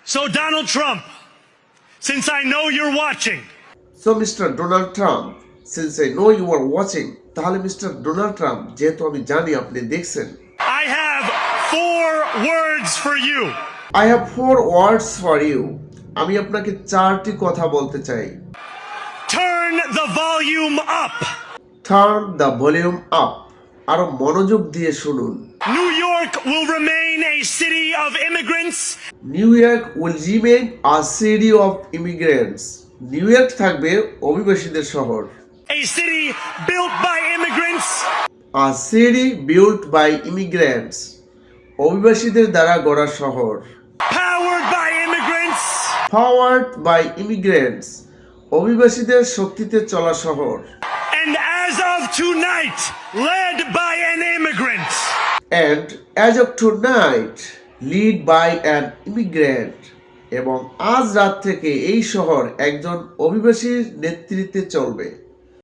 So, Donald Trump, since I know you're watching, So, Mr. Donald Trump, since I know you are watching, তাহলে mister Donald Trump, যেহেতু আমি জানি আপনি দেখছেন, I have 4 words for you. I have 4 words for you. আমি আপনাকে 4টি কথা বলতে চাই। Turn the volume up. Turn the volume up. আরো মনোযোগ দিয়ে শুনুন। New York will remain a city of immigrants. New York will remain a city of immigrants. New York থাকবে অভিবাসীদের শহর। A city built by immigrants. A city built by immigrants. অভিবাসীদের দ্বারা গড়া শহর। Powered by immigrants. Powered by immigrants. অভিবাসীদের শক্তিতে চলা শহর। And as of tonight, led by an immigrant. And as of tonight, lead by an immigrant. এবং আজ রাত থেকে এই শহর একজন অভিবাসীর নেতৃত্বে চলবে।